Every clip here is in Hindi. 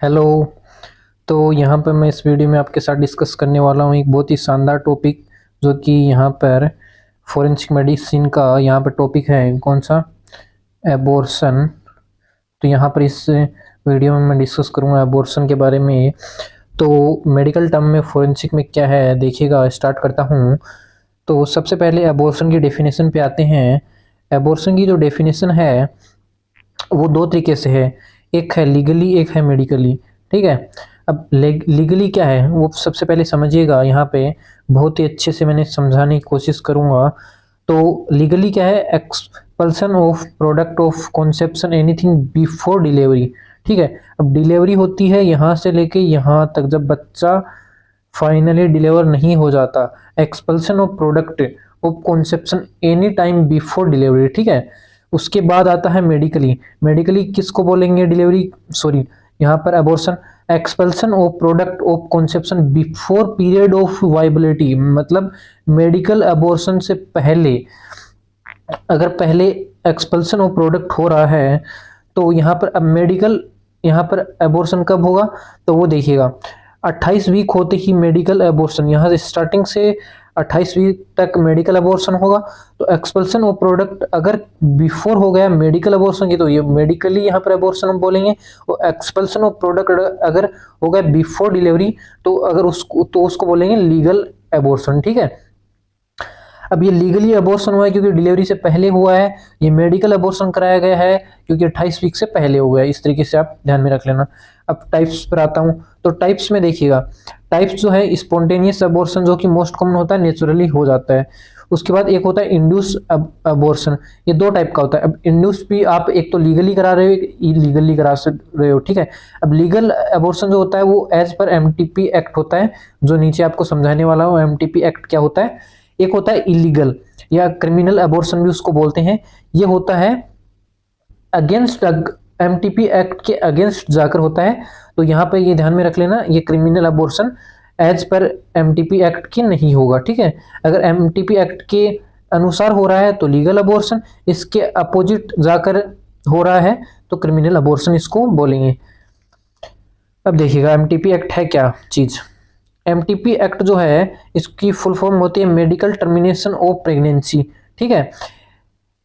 हेलो। तो यहाँ पर मैं इस वीडियो में आपके साथ डिस्कस करने वाला हूँ एक बहुत ही शानदार टॉपिक, जो कि यहाँ पर फोरेंसिक मेडिसिन का यहाँ पर टॉपिक है। कौन सा? एबॉर्शन। तो यहाँ पर इस वीडियो में मैं डिस्कस करूँगा एबॉर्शन के बारे में। तो मेडिकल टर्म में फोरेंसिक में क्या है देखिएगा, स्टार्ट करता हूँ। तो सबसे पहले एबॉर्शन की डेफिनेशन पे आते हैं। एबॉर्शन की जो डेफिनेशन है वो दो तरीके से है, एक है लीगली, एक है मेडिकली। ठीक है। अब लीगली क्या है वो सबसे पहले समझिएगा। यहाँ पे बहुत ही अच्छे से मैंने समझाने की कोशिश करूँगा। तो लीगली क्या है? Expulsion of product of conception anything before delivery. ठीक है। अब डिलीवरी होती है यहाँ से लेके यहाँ तक, जब बच्चा फाइनली डिलीवर नहीं हो जाता। Expulsion of product of conception any time before delivery. ठीक है। उसके बाद आता है मेडिकली। मेडिकली किसको बोलेंगे? डिलीवरी, सॉरी, यहाँ पर abortion. Expulsion of product of conception before period of viability, मतलब मेडिकल अबॉर्शन से पहले, अगर पहले एक्सपल्सन ऑफ प्रोडक्ट हो रहा है तो यहाँ पर अब मेडिकल, यहाँ पर अबॉर्शन कब होगा तो वो देखिएगा 28 वीक होते ही मेडिकल अबॉर्शन, यहाँ से स्टार्टिंग से 28 वीक तक मेडिकल अबॉर्शन होगा। तो एक्सपल्सन ऑफ प्रोडक्ट अगर बिफोर हो गया मेडिकल अबॉर्शन की तो ये मेडिकली यहाँ पर अबॉर्शन हम बोलेंगे। और एक्सपल्सन ऑफ प्रोडक्ट अगर हो गया बिफोर डिलीवरी तो अगर उसको बोलेंगे लीगल अबॉर्शन। ठीक है। अब ये लीगली अबॉर्शन हुआ है क्योंकि डिलीवरी से पहले हुआ है, ये मेडिकल अबॉर्शन कराया गया है क्योंकि 28 वीक से पहले हो गया। इस तरीके से आप ध्यान में रख लेना। अब टाइप्स पर आता हूँ। तो टाइप्स में देखिएगा, टाइप्स जो है स्पॉन्टेनियस अबॉर्शन जो कि मोस्ट कॉमन होता है, नेचुरली हो जाता है। उसके बाद एक होता है इंड्यूस अबॉर्शन। ये दो टाइप का होता है। अब इंड्यूस भी आप एक तो लीगली करा रहे हो, एक इलीगली करा रहे हो। ठीक है। अब लीगल अबॉर्शन जो होता है वो एज पर एमटीपी एक्ट होता है, जो नीचे आपको समझाने वाला हूँ। एमटीपी एक्ट क्या होता है? एक होता है इलीगल या क्रिमिनल अबॉर्शन भी उसको बोलते हैं। ये होता है अगेंस्ट, एमटीपी एक्ट के अगेंस्ट जाकर होता है। तो यहाँ पे ये ध्यान में रख लेना, ये criminal abortion as per MTP act की नहीं होगा। ठीक है। अगर एमटीपी एक्ट के अनुसार हो रहा है तो लीगल अबॉर्शन, इसके अपोजिट जाकर हो रहा है तो क्रिमिनल अबॉर्शन इसको बोलेंगे। अब देखिएगा एमटीपी एक्ट है क्या चीज। एमटीपी एक्ट जो है इसकी फुल फॉर्म होती है मेडिकल टर्मिनेशन ऑफ प्रेगनेंसी। ठीक है।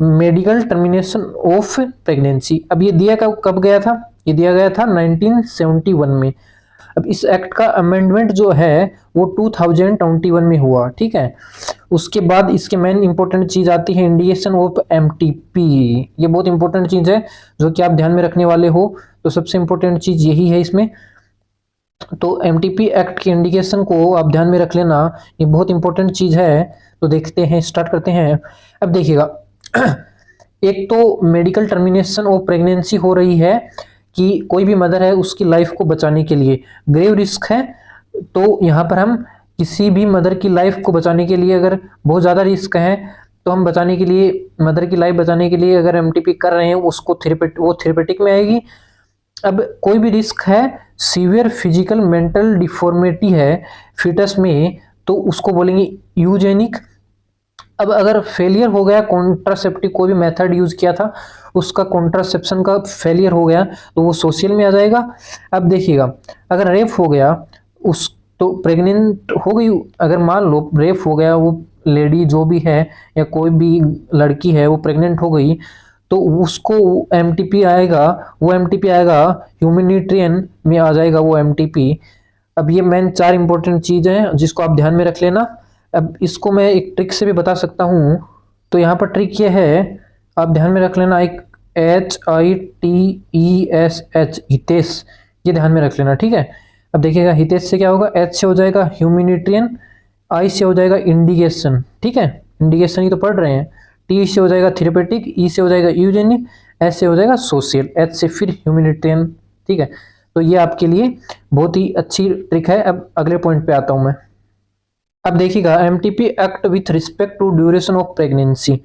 Medical termination of pregnancy. अब ये दिया कब गया था? ये दिया गया था 1971 में। अब इस एक्ट का अमेंडमेंट जो है वो 2021 में हुआ। ठीक है। उसके बाद इसके मेन इंपॉर्टेंट चीज आती है इंडिकेशन ऑफ एमटीपी। ये बहुत इंपॉर्टेंट चीज है जो कि आप ध्यान में रखने वाले हो। तो सबसे इंपॉर्टेंट चीज यही है इसमें। तो एमटीपी एक्ट की इंडिकेशन को आप ध्यान में रख लेना, ये बहुत इंपॉर्टेंट चीज है। तो देखते हैं, स्टार्ट करते हैं। अब देखिएगा एक तो मेडिकल टर्मिनेशन ऑफ प्रेगनेंसी हो रही है कि कोई भी मदर है उसकी लाइफ को बचाने के लिए ग्रेव रिस्क है। तो यहाँ पर हम किसी भी मदर की लाइफ को बचाने के लिए, अगर बहुत ज़्यादा रिस्क है तो हम बचाने के लिए, मदर की लाइफ बचाने के लिए अगर एमटीपी कर रहे हैं उसको थेरेपेटिक में आएगी। अब कोई भी रिस्क है, सीवियर फिजिकल मेंटल डिफॉर्मिटी है फीटस में तो उसको बोलेंगे यूजेनिक। अब अगर फेलियर हो गया कॉन्ट्रासेप्टिव, कोई भी मेथड यूज किया था उसका कॉन्ट्रासेप्शन का फेलियर हो गया तो वो सोशल में आ जाएगा। अब देखिएगा अगर रेप हो गया, उस तो प्रेग्नेंट हो गई, अगर मान लो रेप हो गया, वो लेडी जो भी है या कोई भी लड़की है वो प्रेग्नेंट हो गई तो उसको एमटीपी आएगा, वो एमटीपी आएगा ह्यूमैनिटेरियन में आ जाएगा वो एमटीपी। अब ये मेन 4 इंपॉर्टेंट चीज हैं जिसको आप ध्यान में रख लेना। अब इसको मैं एक ट्रिक से भी बता सकता हूँ। तो यहाँ पर ट्रिक ये है, आप ध्यान में रख लेना, एक HITESH, हितेश, ये ध्यान में रख लेना। ठीक है। अब देखिएगा हितेश से क्या होगा, H से हो जाएगा ह्यूमैनिटेरियन, I से हो जाएगा इंडिकेशन। ठीक है। इंडिकेशन ही तो पढ़ रहे हैं। T से हो जाएगा थेरेपेटिक, E से हो जाएगा यूजेनिक, S से हो जाएगा सोशल, H से फिर ह्यूमैनिटेरियन। ठीक है। तो ये आपके लिए बहुत ही अच्छी ट्रिक है। अब अगले पॉइंट पे आता हूं मैं। अब देखिएगा MTP act with respect to duration of pregnancy,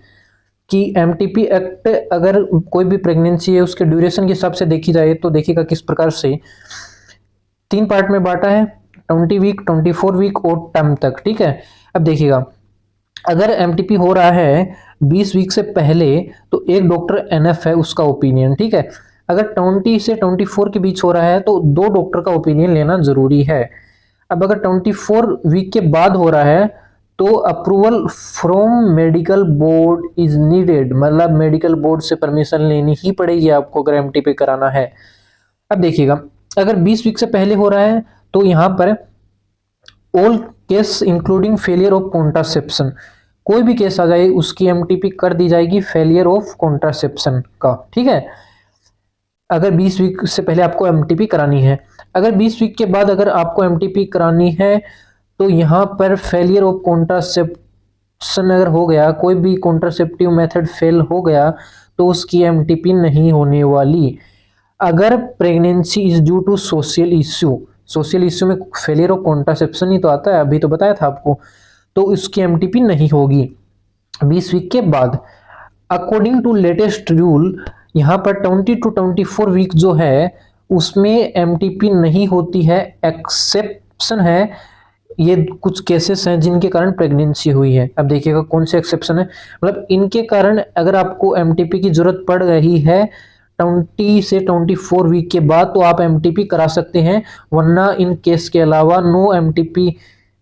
कि एमटीपी एक्ट अगर कोई भी प्रेगनेंसी है उसके ड्यूरेशन के हिसाब से देखी जाए तो देखिएगा किस प्रकार से 3 पार्ट में बांटा है, 20 वीक, 24 वीक और टर्म तक। ठीक है। अब देखिएगा अगर एमटीपी हो रहा है 20 वीक से पहले तो एक डॉक्टर एनएफ है उसका ओपिनियन। ठीक है। अगर 20 से 24 के बीच हो रहा है तो 2 डॉक्टर का ओपिनियन लेना जरूरी है। अब अगर 24 वीक के बाद हो रहा है तो approval from medical board is needed, मतलब मेडिकल बोर्ड से परमिशन लेनी ही पड़ेगी आपको अगर एमटीपी कराना है। अब देखिएगा, अगर 20 वीक से पहले हो रहा है तो यहाँ पर all case including failure of contraception, कोई भी केस आ जाए उसकी एमटीपी कर दी जाएगी फेलियर ऑफ कॉन्ट्रासेप्शन का, ठीक है। अगर 20 वीक से पहले आपको एमटीपी करानी है। अगर 20 वीक के बाद अगर आपको एमटीपी करानी है तो यहाँ पर फेलियर ऑफ कॉन्ट्रासेप्शन अगर हो गया, कोई भी कॉन्ट्रासेप्टिव मेथड फेल हो गया तो उसकी एमटीपी नहीं होने वाली। अगर pregnancy is due to social issue में फेलियर ऑफ कॉन्ट्रासेप्शन ही तो आता है, अभी तो बताया था आपको, तो उसकी एमटीपी नहीं होगी 20 वीक के बाद। अकॉर्डिंग टू लेटेस्ट रूल यहाँ पर 20 to 24 वीक जो है उसमें एमटीपी नहीं होती है, एक्सेप्शन है, ये कुछ केसेस हैं जिनके कारण प्रेगनेंसी हुई है। अब देखिएगा कौन से एक्सेप्शन है, मतलब इनके कारण अगर आपको एमटीपी की जरूरत पड़ रही है 20 से 24 वीक के बाद तो आप एमटीपी करा सकते हैं, वरना इन केस के अलावा नो एमटीपी,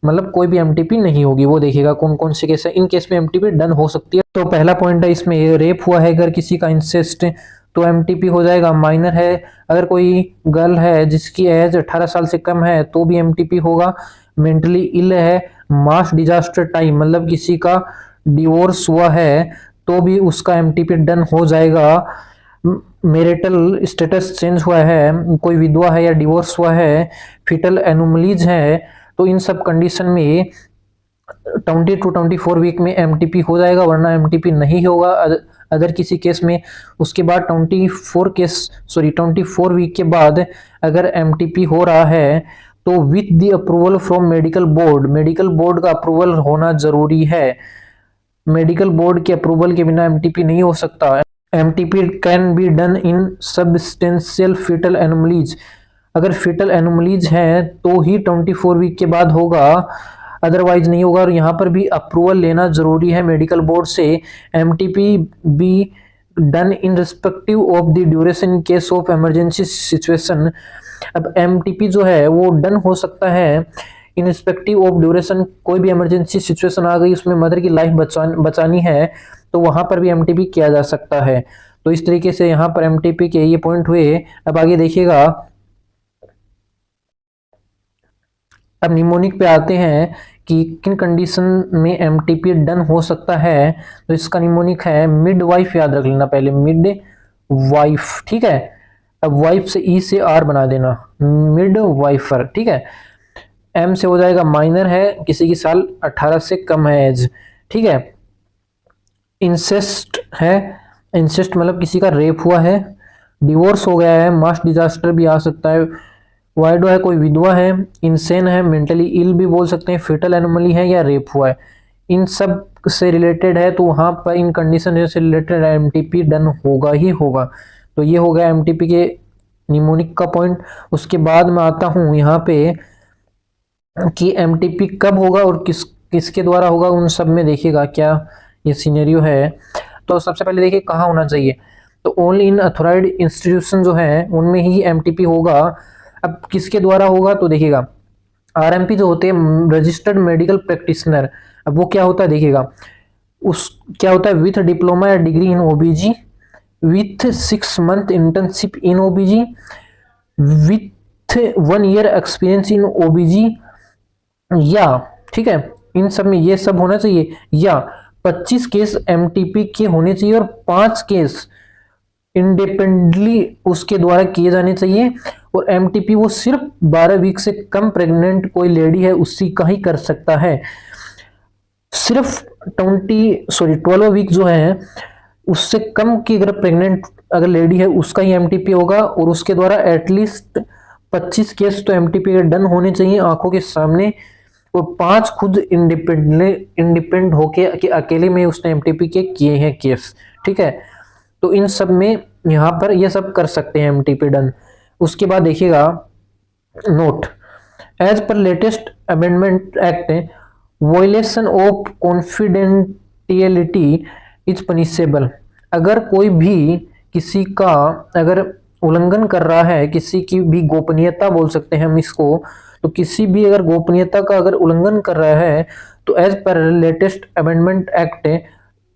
मतलब कोई भी एमटीपी नहीं होगी। वो देखिएगा कौन कौन से केस है, इन केस में एमटीपी डन हो सकती है। तो पहला पॉइंट है इसमें, रेप हुआ है अगर किसी का, इंसेस्ट, तो एमटीपी हो जाएगा। माइनर है, अगर कोई गर्ल है जिसकी एज 18 साल से कम है तो भी एमटीपी होगा। मेंटली इल है, मास डिजास्टर टाइम, मतलब किसी का डिवोर्स हुआ है तो भी उसका एमटीपी डन हो जाएगा। मैरिटल स्टेटस चेंज हुआ है, कोई विधवा है या डिवोर्स हुआ है, फिटल एनोमलीज है, तो इन सब कंडीशन में 20 to 24 वीक में एमटीपी हो जाएगा, वरना एमटीपी नहीं होगा अदर किसी केस में। उसके बाद 24 वीक के बाद अगर एमटीपी हो रहा है तो with the approval from medical board का अप्रूवल होना जरूरी है। मेडिकल बोर्ड के अप्रूवल के बिना एमटीपी नहीं हो सकता। MTP can be done in substantial fetal anomalies, अगर फीटल एनोमलीज है तो ही 24 वीक के बाद होगा, अदरवाइज नहीं होगा। और यहाँ पर भी अप्रूवल लेना जरूरी है मेडिकल बोर्ड से। MTP B done in respective of the duration in case of emergency situation. अब एमटीपी जो है वो डन हो सकता है इन रिस्पेक्टिव ऑफ ड्यूरेशन, कोई भी इमरजेंसी सिचुएशन आ गई उसमें मदर की लाइफ बचानी है तो वहां पर भी एमटीपी किया जा सकता है। तो इस तरीके से यहाँ पर एमटीपी के ये पॉइंट हुए। अब आगे देखिएगा, अब निमोनिक पे आते हैं कि किन कंडीशन में एमटीपी डन हो सकता है। तो इसका निमोनिक है मिडवाइफ, याद रख लेना पहले, मिड वाइफ, ठीक है। अब वाइफ से ई से आर बना देना, मिड वाइफर, ठीक है। एम से हो जाएगा माइनर है, किसी की साल 18 से कम है एज, ठीक है। इंसेस्ट है, इंसेस्ट मतलब किसी का रेप हुआ है, डिवोर्स हो गया है, मास डिजास्टर भी आ सकता है, वाइडो है, कोई विधवा है, इंसेन है, मेंटली इल भी बोल सकते हैं, फेटल एनोमली है या रेप हुआ है, इन सब से रिलेटेड है तो वहां पर इन कंडीशन से रिलेटेड एमटीपी डन होगा ही होगा। तो ये हो गया एमटीपी के निमोनिक का पॉइंट। उसके बाद मैं आता हूं यहाँ पे कि एमटीपी कब होगा और किसके द्वारा होगा, उन सब में देखिएगा क्या ये सिनेरियो है। तो सबसे पहले देखिए कहाँ होना चाहिए, तो ओनली इन अथोराइज्ड इंस्टीट्यूशन जो है उनमें ही एमटीपी होगा। अब किसके द्वारा होगा, तो देखिएगा आरएमपी जो होते हैं रजिस्टर्ड मेडिकल प्रैक्टिशनर। अब वो क्या होता है देखिएगा, उस क्या होता है, विथ डिप्लोमा या degree in ओबीजी, with 6 month internship in ओबीजी, with 1 year experience in ओबीजी, या ठीक है इन सब में ये सब होना चाहिए, या 25 केस एमटीपी के होने चाहिए और 5 केस इंडिपेंडेंटली उसके द्वारा किए जाने चाहिए। और एमटीपी वो सिर्फ 12 वीक से कम प्रेग्नेंट कोई लेडी है उसी का ही कर सकता है। सिर्फ 12 वीक जो है उससे कम की अगर प्रेग्नेंट अगर लेडी है उसका ही एमटीपी होगा, और उसके द्वारा एटलीस्ट 25 केस तो एमटीपी डन होने चाहिए आंखों के सामने, और 5 खुद इंडिपेंडेंट होके कि अकेले में उसने एमटीपी के किए हैं केस, ठीक है। तो इन सब में यहाँ पर ये सब कर सकते हैं एमटीपी डन। उसके बाद देखिएगा note, as per latest amendment act violation of confidentiality is punishable. अगर कोई भी किसी का अगर उल्लंघन कर रहा है, किसी की भी गोपनीयता बोल सकते हैं हम इसको, तो किसी भी अगर गोपनीयता का अगर उल्लंघन कर रहा है तो as per latest amendment act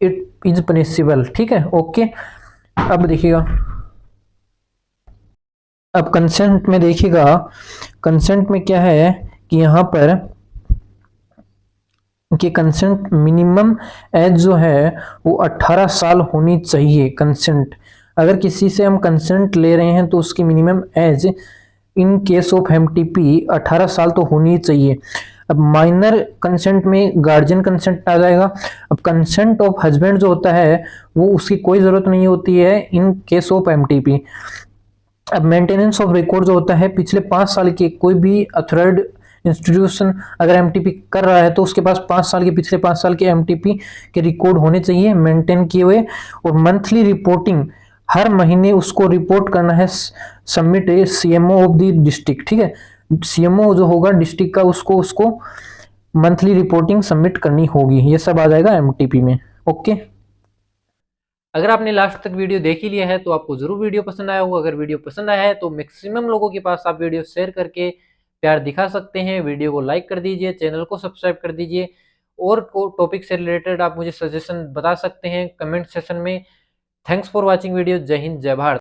it is punishable. ठीक है, ओके। अब देखिएगा, अब कंसेंट में देखिएगा, कंसेंट में क्या है कि यहाँ पर कि कंसेंट मिनिमम एज जो है वो 18 साल होनी चाहिए। कंसेंट, अगर किसी से हम कंसेंट ले रहे हैं तो उसकी minimum age in case of MTP 18 साल तो होनी चाहिए। अब माइनर कंसेंट में गार्जियन कंसेंट आ जाएगा। अब कंसेंट ऑफ हस्बैंड जो होता है वो उसकी कोई ज़रूरत नहीं होती है इन केस ऑफ एमटीपी। अब मेंटेनेंस ऑफ रिकॉर्ड जो होता है, पिछले 5 साल के कोई भी अथॉराइज्ड इंस्टीट्यूशन अगर एमटीपी कर रहा है तो उसके पास 5 साल के, पिछले 5 साल के एमटीपी के रिकॉर्ड होने चाहिए मेंटेन किए हुए। और मंथली रिपोर्टिंग, हर महीने उसको रिपोर्ट करना है, submit CMO of the district. ठीक है, सीएमओ जो होगा डिस्ट्रिक्ट का, उसको मंथली रिपोर्टिंग सबमिट करनी होगी। ये सब आ जाएगा एमटीपी में। ओके, अगर आपने लास्ट तक वीडियो देख ही लिया है तो आपको जरूर वीडियो पसंद आया होगा। अगर वीडियो पसंद आया है तो मैक्सिमम लोगों के पास आप वीडियो शेयर करके प्यार दिखा सकते हैं। वीडियो को लाइक कर दीजिए, चैनल को सब्सक्राइब कर दीजिए, और टॉपिक से रिलेटेड आप मुझे सजेशन बता सकते हैं कमेंट सेशन में। Thanks for watching video. जय हिंद, जय भारत।